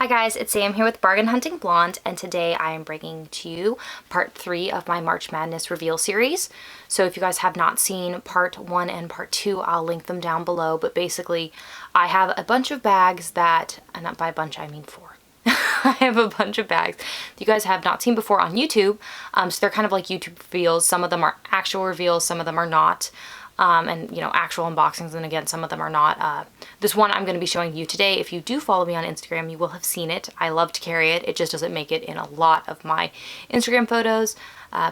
Hi guys, it's Sam here with Bargain Hunting Blonde, and today I am bringing to you part 3 of my March Madness reveal series. So if you guys have not seen part 1 and part 2, I'll link them down below, but basically I have a bunch of bags that, and not by a bunch I mean 4. I have a bunch of bags that you guys have not seen before on YouTube, so they're kind of like YouTube reveals. Some of them are actual reveals, some of them are not. And you know, actual unboxings, and again, some of them are not. This one I'm going to be showing you today. If you do follow me on Instagram, you will have seen it. I love to carry it. It just doesn't make it in a lot of my Instagram photos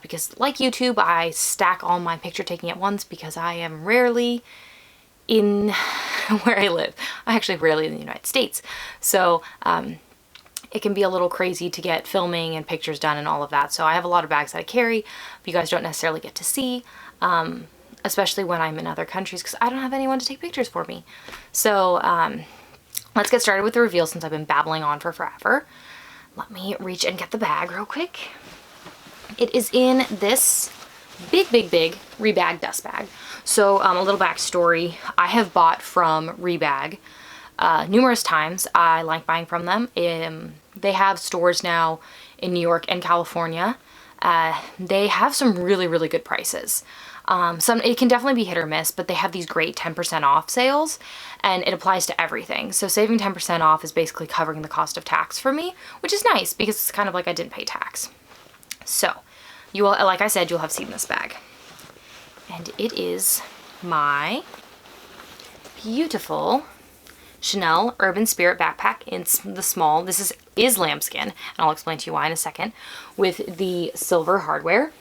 because like YouTube, I stack all my picture taking at once because I am rarely in where I live. I'm actually rarely in the United States. So it can be a little crazy to get filming and pictures done and all of that. So I have a lot of bags that I carry, but you guys don't necessarily get to see. Especially when I'm in other countries because I don't have anyone to take pictures for me. So let's get started with the reveal since I've been babbling on for forever. Let me reach and get the bag real quick. It is in this big Rebag dust bag. So a little backstory. I have bought from Rebag numerous times. I like buying from them. They have stores now in New York and California. They have some really good prices. It can definitely be hit or miss, but they have these great 10% off sales and it applies to everything. So saving 10% off is basically covering the cost of tax for me, which is nice because it's kind of like I didn't pay tax. So you will, like I said, you'll have seen this bag. And it is my beautiful Chanel Urban Spirit backpack in the small. This is lambskin, and I'll explain to you why in a second, with the silver hardware.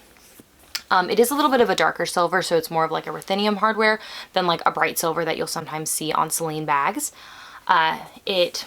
It is a little bit of a darker silver, so it's more of like a ruthenium hardware than like a bright silver that you'll sometimes see on Celine bags. It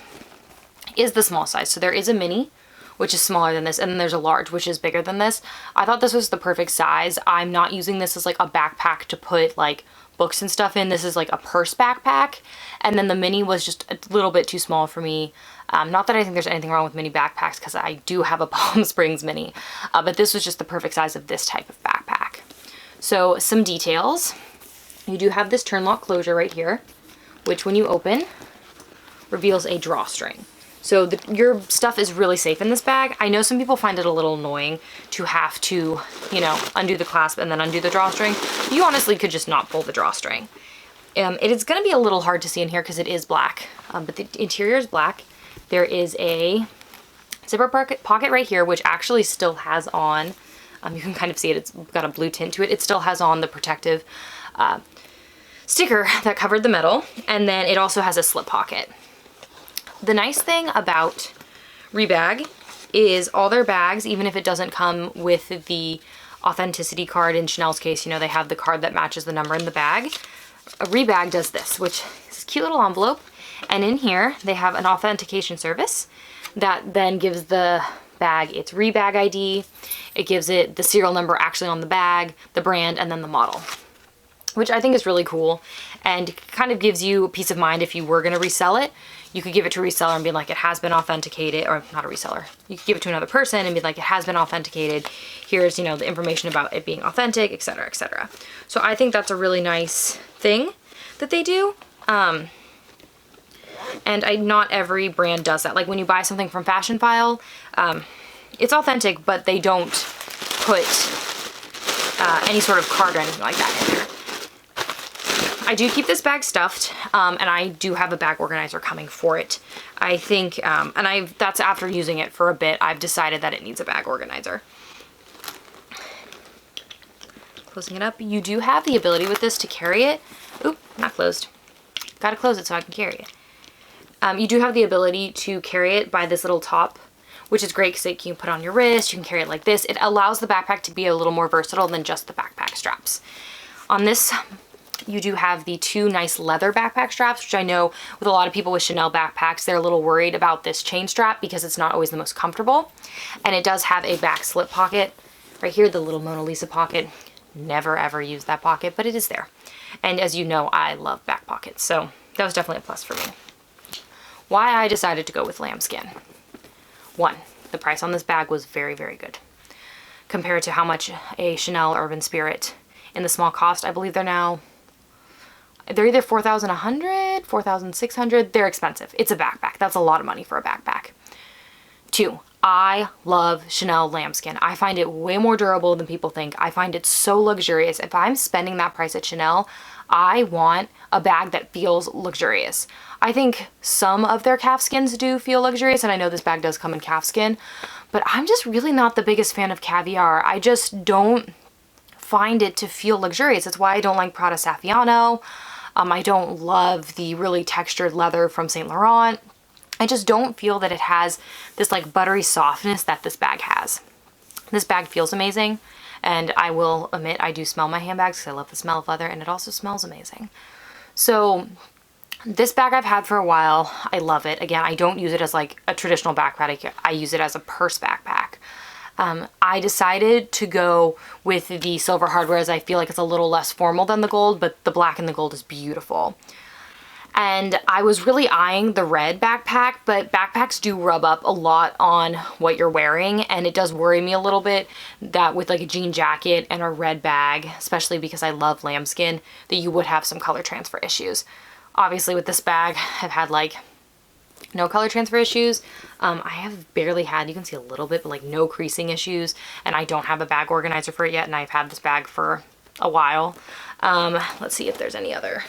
is the small size, so there is a mini, which is smaller than this, and then there's a large, which is bigger than this. I thought this was the perfect size. I'm not using this as like a backpack to put like books and stuff in. This is like a purse backpack, and then the mini was just a little bit too small for me. Not that I think there's anything wrong with mini backpacks because I do have a Palm Springs mini, but this was just the perfect size of this type of backpack. So some details. You do have this turn lock closure right here, which when you open reveals a drawstring. So your stuff is really safe in this bag. I know some people find it a little annoying to have to, you know, undo the clasp and then undo the drawstring. You honestly could just not pull the drawstring. It is going to be a little hard to see in here because it is black, but the interior is black. There is a zipper pocket right here, which actually still has on, you can kind of see it, it's got a blue tint to it. It still has on the protective sticker that covered the metal. And then it also has a slip pocket. The nice thing about Rebag is all their bags, even if it doesn't come with the authenticity card, in Chanel's case, you know, they have the card that matches the number in the bag. A Rebag does this, which is a cute little envelope. And in here, they have an authentication service that then gives the bag its Rebag ID. It gives it the serial number actually on the bag, the brand, and then the model, which I think is really cool and kind of gives you peace of mind if you were going to resell it. You could give it to a reseller and be like, it has been authenticated, or not a reseller. You could give it to another person and be like, it has been authenticated. Here's, you know, the information about it being authentic, etc., etc. So I think that's a really nice thing that they do. And not every brand does that. Like when you buy something from Fashion File, it's authentic, but they don't put any sort of card or anything like that in there. I do keep this bag stuffed, and I do have a bag organizer coming for it. I think, that's after using it for a bit, I've decided that it needs a bag organizer. Closing it up. You do have the ability with this to carry it. Oop, not closed. Gotta close it so I can carry it. You do have the ability to carry it by this little top, which is great because you can put it on your wrist, you can carry it like this. It allows the backpack to be a little more versatile than just the backpack straps. On this, you do have the 2 nice leather backpack straps, which I know with a lot of people with Chanel backpacks, they're a little worried about this chain strap because it's not always the most comfortable. And it does have a back slip pocket right here, the little Mona Lisa pocket. Never ever use that pocket, but it is there. And as you know, I love back pockets, so that was definitely a plus for me. Why I decided to go with lambskin. 1, the price on this bag was very good. Compared to how much a Chanel Urban Spirit in the small cost, I believe they're either $4,100, $4,600. They're expensive. It's a backpack. That's a lot of money for a backpack. Two, I love Chanel lambskin. I find it way more durable than people think. I find it so luxurious. If I'm spending that price at Chanel, I want a bag that feels luxurious. I think some of their calfskins do feel luxurious, and I know this bag does come in calfskin, but I'm just really not the biggest fan of caviar. I just don't find it to feel luxurious. That's why I don't like Prada Saffiano. I don't love the really textured leather from Saint Laurent. I just don't feel that it has this like buttery softness that this bag has. This bag feels amazing, and I will admit I do smell my handbags because I love the smell of leather, and it also smells amazing. So this bag I've had for a while. I love it. Again, I don't use it as like a traditional backpack. I use it as a purse backpack. I decided to go with the silver hardware as I feel like it's a little less formal than the gold, but the black and the gold is beautiful. And I was really eyeing the red backpack, but backpacks do rub up a lot on what you're wearing, and it does worry me a little bit that with like a jean jacket and a red bag, especially because I love lambskin, that you would have some color transfer issues. Obviously with this bag, I've had like no color transfer issues. I have barely had, you can see a little bit, but like no creasing issues, and I don't have a bag organizer for it yet, and I've had this bag for a while. Let's see if there's any other.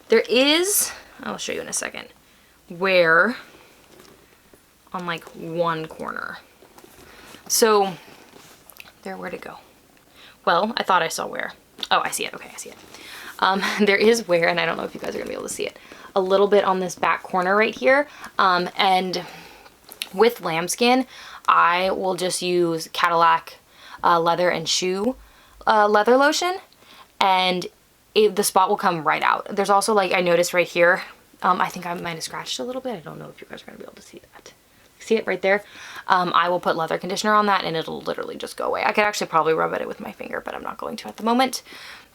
There is, I'll show you in a second, wear on like one corner. So there, where'd it go? Well, I thought I saw wear. Oh, I see it. Okay, I see it. There is wear, and I don't know if you guys are gonna be able to see it, a little bit on this back corner right here. And with lambskin, I will just use Cadillac leather and shoe leather lotion, and the spot will come right out. There's also like, I noticed right here, I think I might have scratched a little bit. I don't know if you guys are gonna be able to see that. See it right there? I will put leather conditioner on that and it'll literally just go away. I could actually probably rub at it with my finger, but I'm not going to at the moment.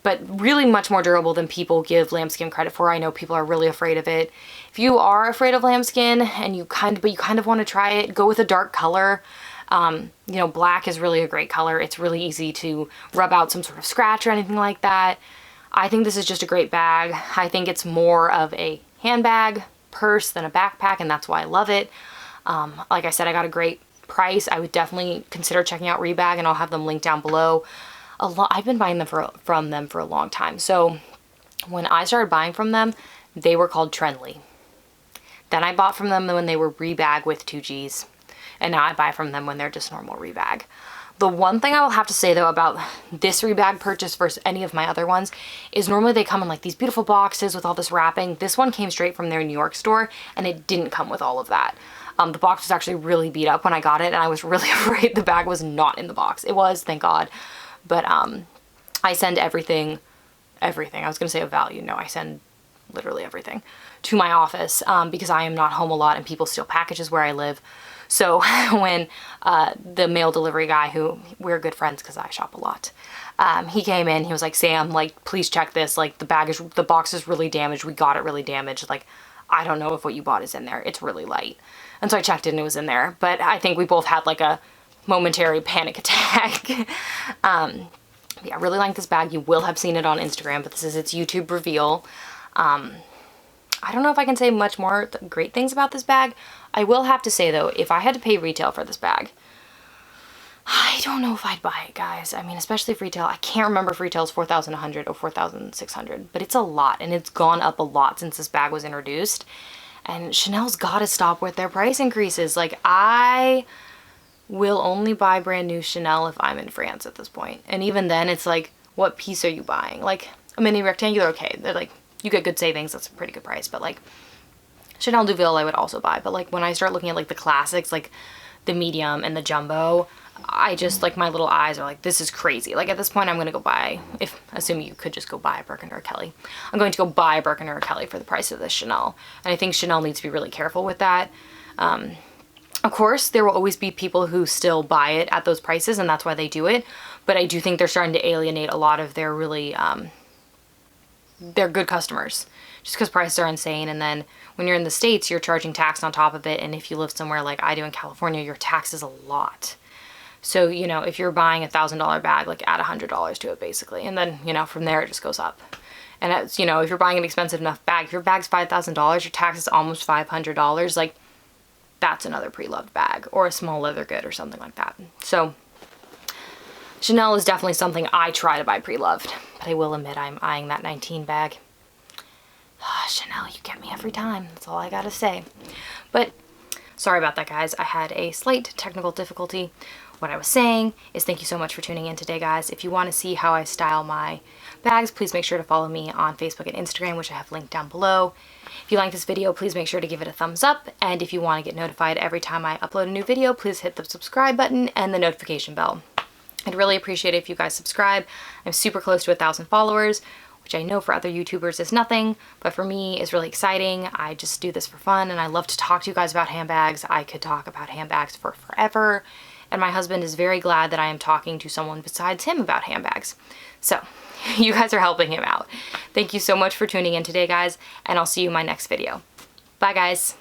But really much more durable than people give lambskin credit for. I know people are really afraid of it. If you are afraid of lambskin and you kind of want to try it, go with a dark color. You know, black is really a great color. It's really easy to rub out some sort of scratch or anything like that. I think this is just a great bag. I think it's more of a handbag, purse than a backpack, and that's why I love it. Like I said, I got a great price. I would definitely consider checking out Rebag, and I'll have them linked down below. I've been buying them from them for a long time. So when I started buying from them, they were called Trendly. Then I bought from them when they were Rebag with 2 Gs, and now I buy from them when they're just normal Rebag. The one thing I will have to say though about this Rebag purchase versus any of my other ones is normally they come in like these beautiful boxes with all this wrapping. This one came straight from their New York store, and it didn't come with all of that. The box was actually really beat up when I got it, and I was really afraid the bag was not in the box. It was, thank God. But I send everything, I was gonna say of value. No, I send literally everything to my office because I am not home a lot and people steal packages where I live. So when the mail delivery guy, who we're good friends because I shop a lot, he came in, he was like, Sam, like, please check this. Like, the box is really damaged. We got it really damaged. Like, I don't know if what you bought is in there. It's really light. And so I checked it and it was in there. But I think we both had like a momentary panic attack. Yeah, I really like this bag. You will have seen it on Instagram, but this is its YouTube reveal. I don't know if I can say much more great things about this bag. I will have to say though, if I had to pay retail for this bag, I don't know if I'd buy it, guys. I mean, especially if retail, I can't remember if retail is $4,100 or $4,600, but it's a lot, and it's gone up a lot since this bag was introduced. And Chanel's got to stop with their price increases. Like, I will only buy brand new Chanel if I'm in France at this point. And even then, it's like, what piece are you buying? Like, a mini rectangular, okay, they're like, you get good savings, that's a pretty good price, but like, Chanel Duville I would also buy. But like, when I start looking at like the classics, like the medium and the jumbo, I just, like, my little eyes are like, this is crazy. Like, at this point, I'm going to go buy, assuming you could just go buy a Birkin or a Kelly, I'm going to go buy a Birkin or a Kelly for the price of this Chanel. And I think Chanel needs to be really careful with that. Of course, there will always be people who still buy it at those prices, and that's why they do it. But I do think they're starting to alienate a lot of their really, their good customers, just because prices are insane. And then when you're in the States, you're charging tax on top of it. And if you live somewhere like I do in California, your tax is a lot. So, you know, if you're buying a $1,000 bag, like, add $100 to it basically. And then, you know, from there it just goes up. And it's, you know, if you're buying an expensive enough bag, if your bag's $5,000, your tax is almost $500. Like, that's another Preloved bag, or a small leather good or something like that. So Chanel is definitely something I try to buy Preloved, but I will admit I'm eyeing that 19 bag. Chanel, you get me every time. That's all I gotta say. But sorry about that, guys. I had a slight technical difficulty. What I was saying is thank you so much for tuning in today, guys. If you want to see how I style my bags, please make sure to follow me on Facebook and Instagram, which I have linked down below. If you like this video, please make sure to give it a thumbs up. And if you want to get notified every time I upload a new video, please hit the subscribe button and the notification bell. I'd really appreciate it if you guys subscribe. I'm super close to 1,000 followers, which I know for other YouTubers is nothing, but for me is really exciting. I just do this for fun, and I love to talk to you guys about handbags. I could talk about handbags for forever, and my husband is very glad that I am talking to someone besides him about handbags. So you guys are helping him out. Thank you so much for tuning in today, guys, and I'll see you in my next video. Bye, guys.